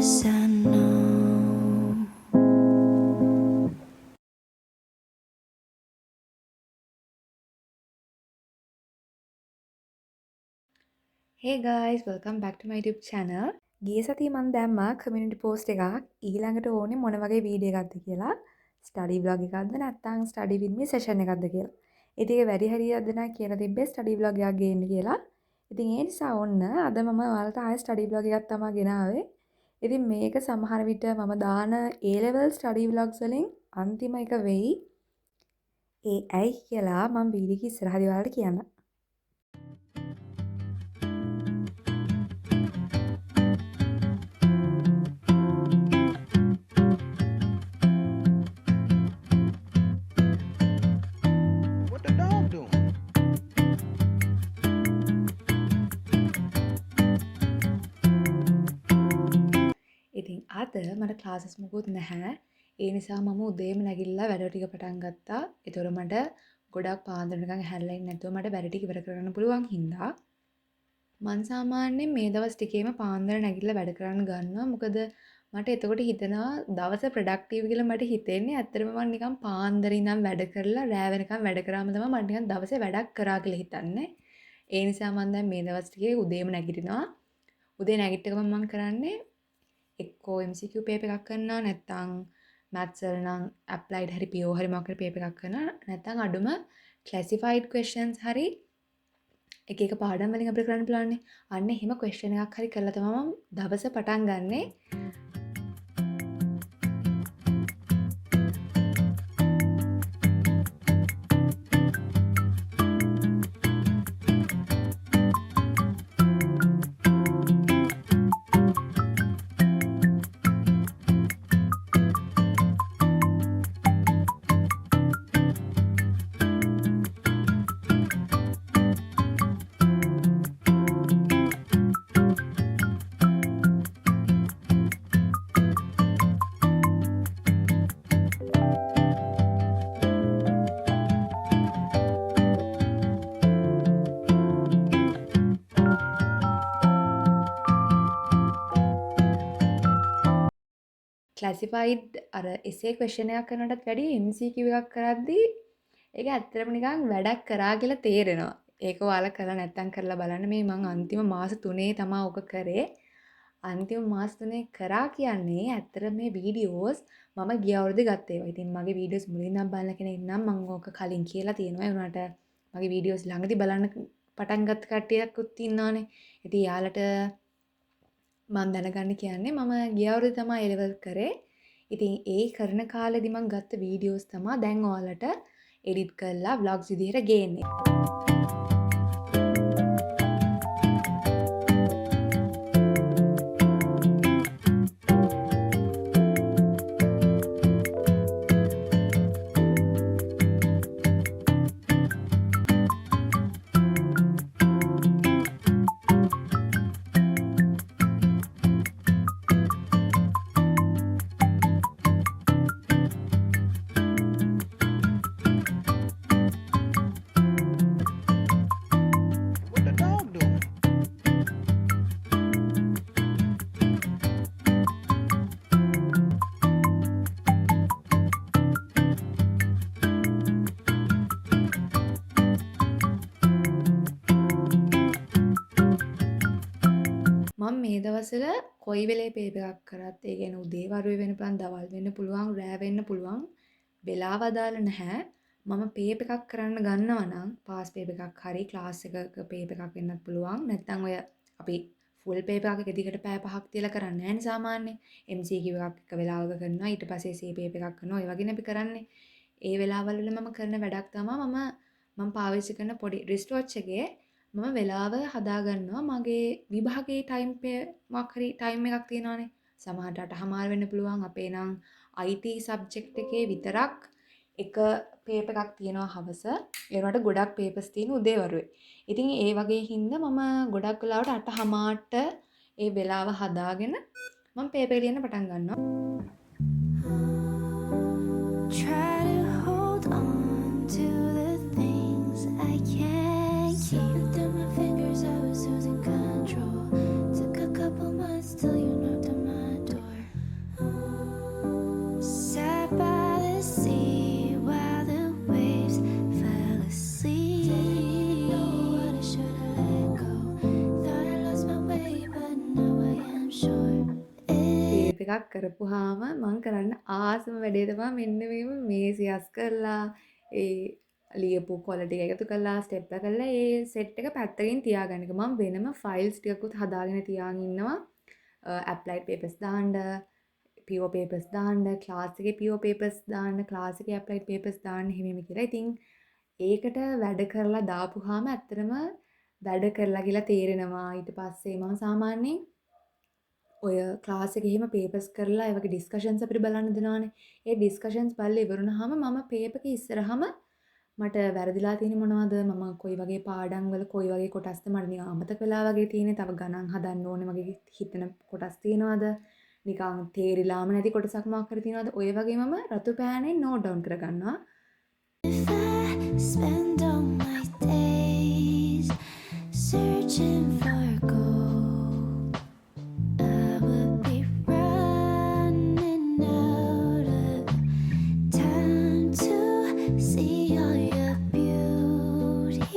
yes, I know. Hey guys, welcome back to my YouTube channel. ගිය සතියේ මම දැම්මා community post එකක් ඊළඟට ඕනේ මොන වගේ වීඩියෝ එකක්ද කියලා. study vlog එකක්ද නැත්නම් study with me session එකක්ද කියලා. ඉතින් ඒක වැඩි හරියක් දෙනා කියලා තිබ්බේ study vlog එකක් ගේන්න කියලා. ඉතින් ඒ නිසා ඔන්න අද මම ඔයාලට ආයෙ study vlog එකක් තමයි ගෙනාවේ. ඉතින් මේක සමහර විට මම දාන A level study vlogs වලින් අන්තිම එක වෙයි. ඒ ඇයි කියලා මම වීඩියෝ එක ඉස්සරහදී ඔයාලට කියන්නම්. What the dog doing? ඉතින් අද මට ක්ලාසස් මොකුත් නැහැ. ඒ නිසා මම උදේම නැගිටලා වැඩ ටික පටන් ගත්තා. ඒතකොට මට ගොඩක් පාන්දර නිකන් හැල්ලා ඉන්නේ නැතුව මට වැඩ ටික ඉවර කරගන්න පුළුවන් හින්දා මං සාමාන්‍යයෙන් මේ දවස් ටිකේම පාන්දර නැගිටලා වැඩ කරන්න ගන්නවා. මොකද මට එතකොට හිතෙනවා දවස ප්‍රොඩක්ටිව් කියලා මට හිතෙන්නේ. ඇත්තටම මම නිකන් පාන්දර ඉඳන් වැඩ කරලා රෑ වෙනකන් වැඩ කරාම තමයි මට නිකන් දවසේ වැඩක් කරා කියලා හිතන්නේ. ඒ නිසා මම දැන් මේ දවස් ටිකේ උදේම නැගිටිනවා. උදේ නැගිට ගමන් මම කරන්නේ එක්කෝ MCQ පේපර් එකක් කරනවා නැත්නම් maths වල නම් applied හරි PO හරි මොකක් හරි පේපර් එකක් කරනවා නැත්නම් අඩුම classified questions හරි එක එක පාඩම් වලින් අපිට කරන්න පුළුවන් නේ. අන්න එහෙම question එකක් හරි කරලා තමයි මම දවස පටන් ගන්නෙ. classified අර essay question එකක් කරනටත් වැඩිය MCQ එකක් කරද්දී ඒක ඇත්තටම නිකන් වැඩක් කරා කියලා තේරෙනවා. ඒක ඔයාලා කරලා නැත්තම් කරලා බලන්න. මේ මං අන්තිම මාස 3 තමයි ඔක කරේ. අන්තිම මාස 3 කරා කියන්නේ ඇත්තට මේ වීඩියෝස් මම ගිය අවුරුද්දේ ගත්ත ඒවා. ඉතින් මගේ වීඩියෝස් මුලින් ඉඳන් බලන කෙනෙක් නම් මම ඕක කලින් කියලා තියෙනවා. ඒ වුණාට මගේ වීඩියෝස් ළඟදී බලන්න පටන් ගත්ත කට්ටියකුත් ඉන්නවනේ. ඉතින් යාලට මම දැනගන්න කියන්නේ මම ගිය අවුරුද්දේ තමයි A level කරේ. ඉතින් ඒ කරන කාලෙදි මම ගත්ත වීඩියෝස් තමයි දැන් ඔයාලට එඩිට් කරලා vlogs විදිහට ගේන්නේ. What the dog doing? මම මේ දවස්වල කොයි වෙලේ පේපර් එකක් කරත් ඒ කියන්නේ උදේ වරුවේ වෙන්න පුළුවන්, දවල් වෙන්න පුළුවන්, රෑ වෙන්න පුළුවන්. වෙලාව අදාළ නැහැ. මම පේපර් එකක් කරන්න ගන්නවා නම් පාස් පේපර් එකක් හරි ක්ලාස් එකක පේපර් එකක් වෙන්නත් පුළුවන්. නැත්නම් ඔය අපි ෆුල් පේපර් එකක් එක දිගට පැය 5ක් තියලා කරන්නේ නැහැ නේ සාමාන්‍යයෙන්. MCQ එකක් එක වෙලාවක කරනවා. ඊට පස්සේ C පේපර් එකක් කරනවා. ඒ වගේනේ අපි කරන්නේ. ඒ වෙලාවල් වල මම කරන වැඩක් තමයි මම පාවිච්චි කරන පොඩි රිස්ට් වොච් එකේ මම වෙලාව හදාගන්නවා මගේ විභාගයේ මොකක් හරි ටයිම් එකක් තියෙනවානේ. සමහරට 8:00 වෙන්න පුළුවන්. අපේ නම් IT සබ්ජෙක්ට් එකේ විතරක් එක පේපර් එකක් තියෙනවා හවස. ඒ වුණාට ගොඩක් පේපර්ස් තියෙන උදේවරුේ. ඉතින් ඒ වගේ හින්දා මම ගොඩක් වෙලාවට 8:00ට ඒ වෙලාව හදාගෙන මම පේපර් එක ලියන්න පටන් ගන්නවා. Try to hold on to the things I can't keep. Through my fingers, I was losing control. Took a couple months till you knocked on my door. Paper එකක් කරපුවාම මම කරන්න ආසම වැඩේ තමයි මෙන්න මේව මේසය අස් කරලා ඒ ලියපු ක්වොලිටි එක එකතු කරලා ස්ටෙප් එක කරලා ඒ සෙට් එක පැත්තකින් තියාගන්න එක. මම වෙනම ෆයිල්ස් ටිකකුත් හදාගෙන තියාගෙන ඉන්නවා. ඇප්ලයිඩ් පේපර්ස් දාන්න, PO papers දාන්න, ක්ලාස් එකේ PO papers දාන්න, ක්ලාස් එකේ ඇප්ලයිඩ් papers දාන්න හිමීම කියලා. ඉතින් ඒකට වැඩ කරලා දාපුවාම ඇත්තටම වැඩ කරලා කියලා තේරෙනවා. ඊට පස්සේ මම සාමාන්‍යයෙන් ඔය ක්ලාස් එකේ එහෙම papers කරලා ඒ වගේ discussions අපිට බලන්න දෙනවානේ. ඒ discussions බලලා ඉවරුනහම මම paper එකේ ඉස්සරහම මට වැරදිලා තියෙන මොනවද, මම කොයි වගේ පාඩම් වල කොයි වගේ කොටස්ද මට නිකන් අමතක වෙලා වගේ තියෙන්නේ, තව ගණන් හදන්න ඕනේ වගේ හිතන කොටස් තියෙනවද, නිකන් තේරිලාම නැති කොටසක් මොකක් හරි තියෙනවද, ඔය වගේ මම රතු පෑනෙන් නෝට් ඩවුන් කරගන්නවා. If I spend all my days searching for gold, I would be running out of time to see all your beauty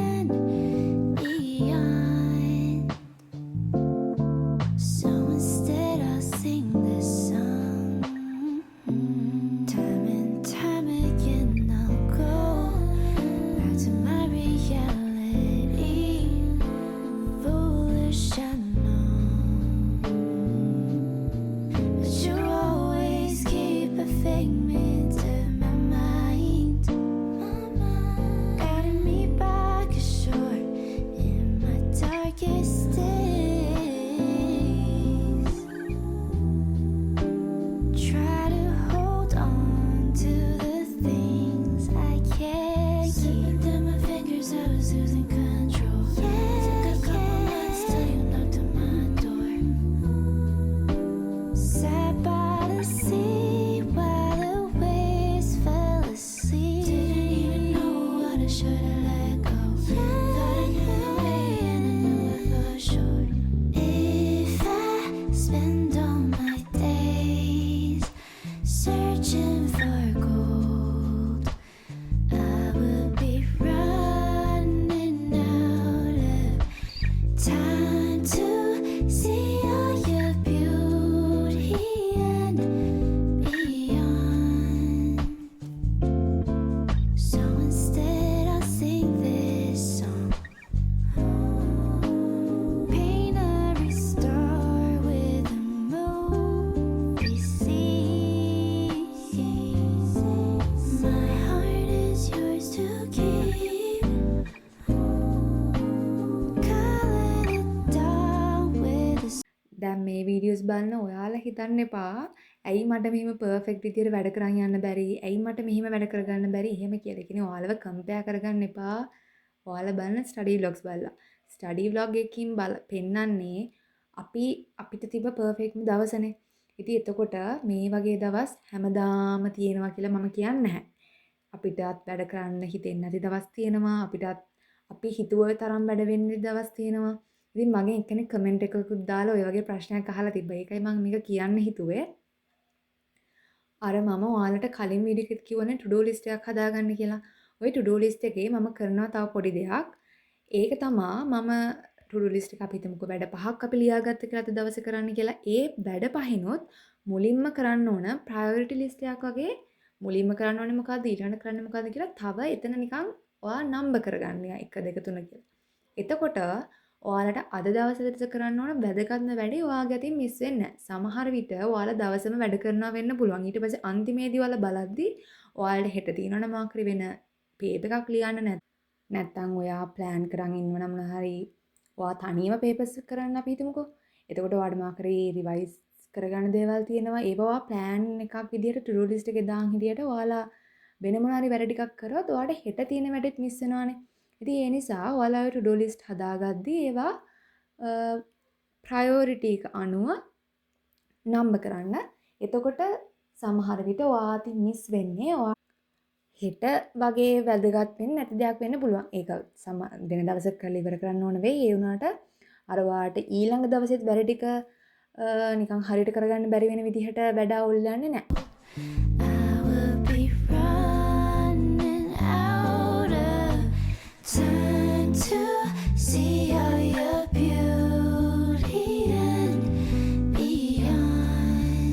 and beyond. So instead I'll sing this song. Time and time again I'll go back to my reality. Foolish I know, but you always keep a figment of my mind, guiding me back ashore in my darkest days. Try to hold on to the things I can't keep. Through my fingers I was losing control. Took a couple months till you knocked on my door. Sat by the sea while the waves fell asleep. Didn't even know what I should have let go. Thought I knew the way and I knew it for sure. If I spend all my days searching for gold, I would be running out of time to see all your beauty and beyond. So instead I'll sing this song. Paint every star with a movie scene. My heart is yours to keep. Color it down with a දැන් මේ videos බලන ඔයාලා හිතන්න එපා ඇයි මට මෙහෙම perfect විදියට වැඩ කරන් යන්න බැරි, ඇයි මට මෙහෙම වැඩ කරගන්න බැරි එහෙම කියලා. ඒ කියන්නේ ඔයාලව කම්පෙයාර් කරගන්න එපා. ඔයාලා බලන ස්ටඩි ව්ලොග්ස් බලලා. ස්ටඩි ව්ලොග් එකකින් පෙන්නන්නේ අපිට තිබ්බ පර්ෆෙක්ට්ම දවසනේ. ඉතින් එතකොට මේ වගේ දවස් හැමදාම තියෙනවා කියලා මම කියන්නේ නැහැ. අපිටත් වැඩ කරන්න හිතෙන්නේ නැති දවස් තියෙනවා. අපිටත් අපි හිතුව තරම් වැඩ වෙන්නේ දවස් තියෙනවා. ඉතින් මගෙන් එක්කෙනෙක් කමෙන්ට් එකකුත් දාලා ඔය වගේ ප්‍රශ්නයක් අහලා තිබ්බා. ඒකයි මම මේක කියන්න හිතුවේ. අර මම ඔයාලට කලින් වීඩියෝ එකත් කිව්වනේ to do list එකක් හදාගන්න කියලා. ওই to do list එකේ මම කරනවා තව පොඩි දෙයක්. ඒක තමයි මම to do list එක අපි හිතමුකෝ වැඩ 5ක් අපි ලියාගත්ත කියලා අද දවසේ කරන්න කියලා. ඒ වැඩ පහිනොත් මුලින්ම කරන්න ඕන priority list එකක් වගේ මුලින්ම කරන්න ඕනේ මොකද්ද, ඊළඟට කරන්න මොකද්ද කියලා තව එතන නිකන් ඔයා නම්බර් කරගන්න 1 2 3 කියලා. එතකොට ඔයාලට අද දවසේට කරන්න ඕන වැදගත්ම වැඩේ ඔයාගේ අතින් මිස් වෙන්නේ නැහැ. සමහර විට ඔයාලා දවසම වැඩ කරනවා වෙන්න පුළුවන්. ඊට පස්සේ අන්තිමේදී ඔයාලා බලද්දි ඔයාලට හෙට තියෙනවනේ මාක්‍රි වෙන පේපර් එකක් ලියන්න නැත්නම් ඔයා ප්ලෑන් කරන් ඉන්නවනම් මොන හරි ඔයා තනියම පේපර්ස් කරන්න අපි හිතමුකෝ. එතකොට ඔයාට මාක්‍රි රිවයිස් කරගන්න දේවල් තියෙනවා. ඒව ඔයා ප්ලෑන් එකක් විදියට to do list එකේ දාන් හිටියට ඔයාලා වෙන මොන හරි වැඩ ටිකක් කරොත් ඔයාට හෙට තියෙන වැඩෙත් මිස් වෙනවානේ. ඉතින් ඒ නිසා ඔයාලා to do list හදාගද්දී ඒවා priority එක අනුව නම්බර් කරන්න. එතකොට සමහර විට ඔයාට මිස් වෙන්නේ ඔයා හෙට වගේ වැදගත් වෙන්නේ නැති දෙයක් වෙන්න පුළුවන්. ඒක වෙන දවසක කරලා ඉවර කරන්න ඕන වෙයි. ඒ වුණාට අර ඔයාට ඊළඟ දවසෙත් වැඩ ටික නිකන් හරියට කරගන්න බැරි වෙන විදිහට වැඩ අවුල් යන්නේ නැහැ. I will be running out of time to see all your beauty and beyond.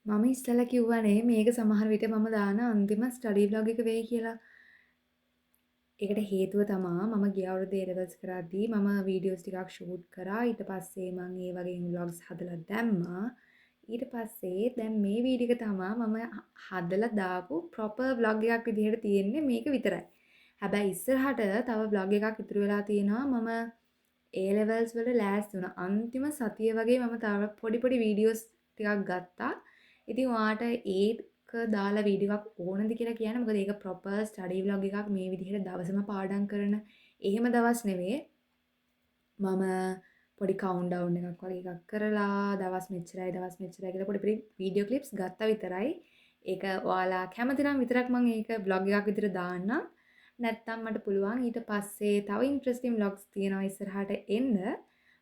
මම ඉස්සෙල්ලා කිව්වනේ මේක සමහර විට මම දාන අන්තිම ස්ටඩි ව්ලොග් එක වෙයි කියලා. ඒකට හේතුව තමා මම ගිය අවුරුද්දේ A levels කරද්දී මම වීඩියෝස් ටිකක් ෂූට් කරා. ඊට පස්සේ මම ඒ වගේ ව්ලොග්ස් හදලා දැම්මා. ඊට පස්සේ දැන් මේ වීඩියෝ එක තමා මම හදලා දාපු ප්‍රොපර් ව්ලොග් එකක් විදිහට තියෙන්නේ මේක විතරයි. හැබැයි ඉස්සරහට තව ව්ලොග් එකක් ඉතුරු වෙලා තියෙනවා. මම A levels වල ලෑස්ති වුණා. අන්තිම සතිය වගේ මම තව පොඩි වීඩියෝස් ටිකක් ගත්තා. ඉතින් ඔයාට ඒක දාලා වීඩියෝ එකක් ඕනද කියලා කියන්න. මොකද ඒක ප්‍රොපර් ස්ටඩි ව්ලොග් එකක් මේ විදිහට දවසම පාඩම් කරන එහෙම දවස් නෙවෙයි. මම පොඩි කවුන්ට් ඩවුන් එකක් වගේ එකක් කරලා දවස් මෙච්චරයි කියලා පොඩි වීඩියෝ ක්ලිප්ස් ගත්තා විතරයි. ඒක ඔයාලා කැමති නම් විතරක් මම ඒක බ්ලොග් එකක් විතර දාන්නම්. නැත්තම් මට පුළුවන් ඊට පස්සේ තව ඉන්ට්‍රස්ටිං vlogs තියෙනවා ඉස්සරහට එන්න.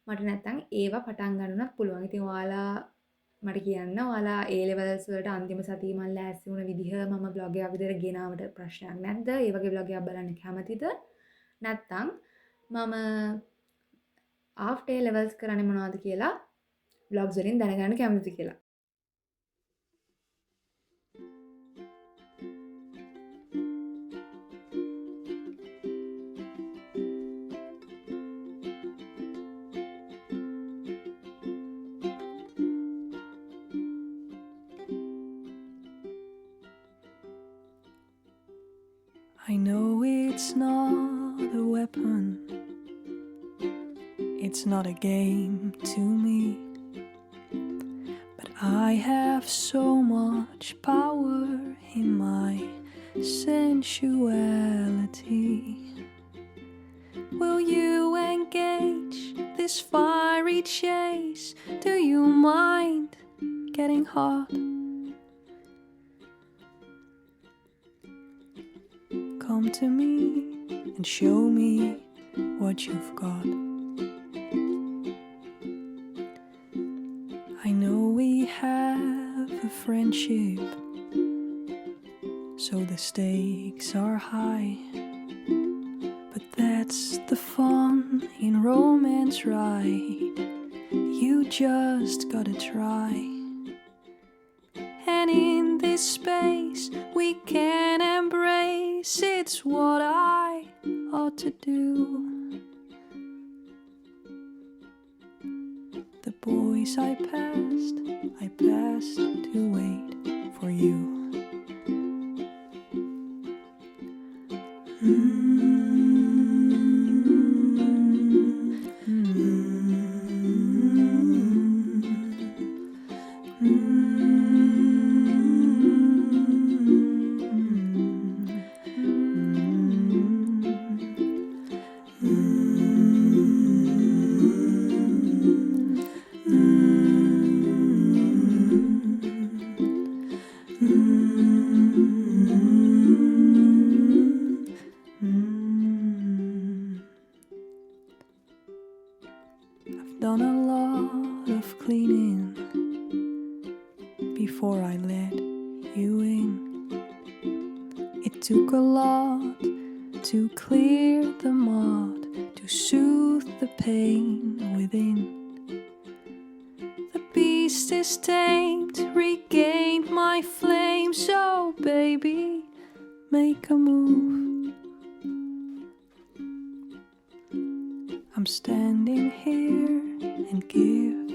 මට නැත්තම් ඒවා පටන් ගන්නත් පුළුවන්. ඉතින් ඔයාලා මට කියන්න ඔයාලා A levels වලට අන්තිම සතිය මම ලෑස්ති වුණ විදිහ මම vlog එකක් විතර ගෙනාවට ප්‍රශ්නයක් නැද්ද? ඒ වගේ vlog එකක් බලන්න කැමතිද? නැත්තම් මම after A levels කරන්නේ මොනවද කියලා vlogs වලින් දැනගන්න කැමතිද කියලා. I know it's not a weapon, it's not a game to me, but I have so much power in my sensuality. Will you engage this fiery chase? Do you mind getting hot? Come to me and show me what you've got. I know we have a friendship, so the stakes are high. But that's the fun in romance, right? You just gotta try. And in this space we can embrace, it's what I ought to do. The boys I passed to wait for you. I've done a lot of cleaning before I let you in. It took a lot to clear the mud, to soothe the pain within. The beast is tamed, regained my flame, so baby, make a move. I'm standing here and give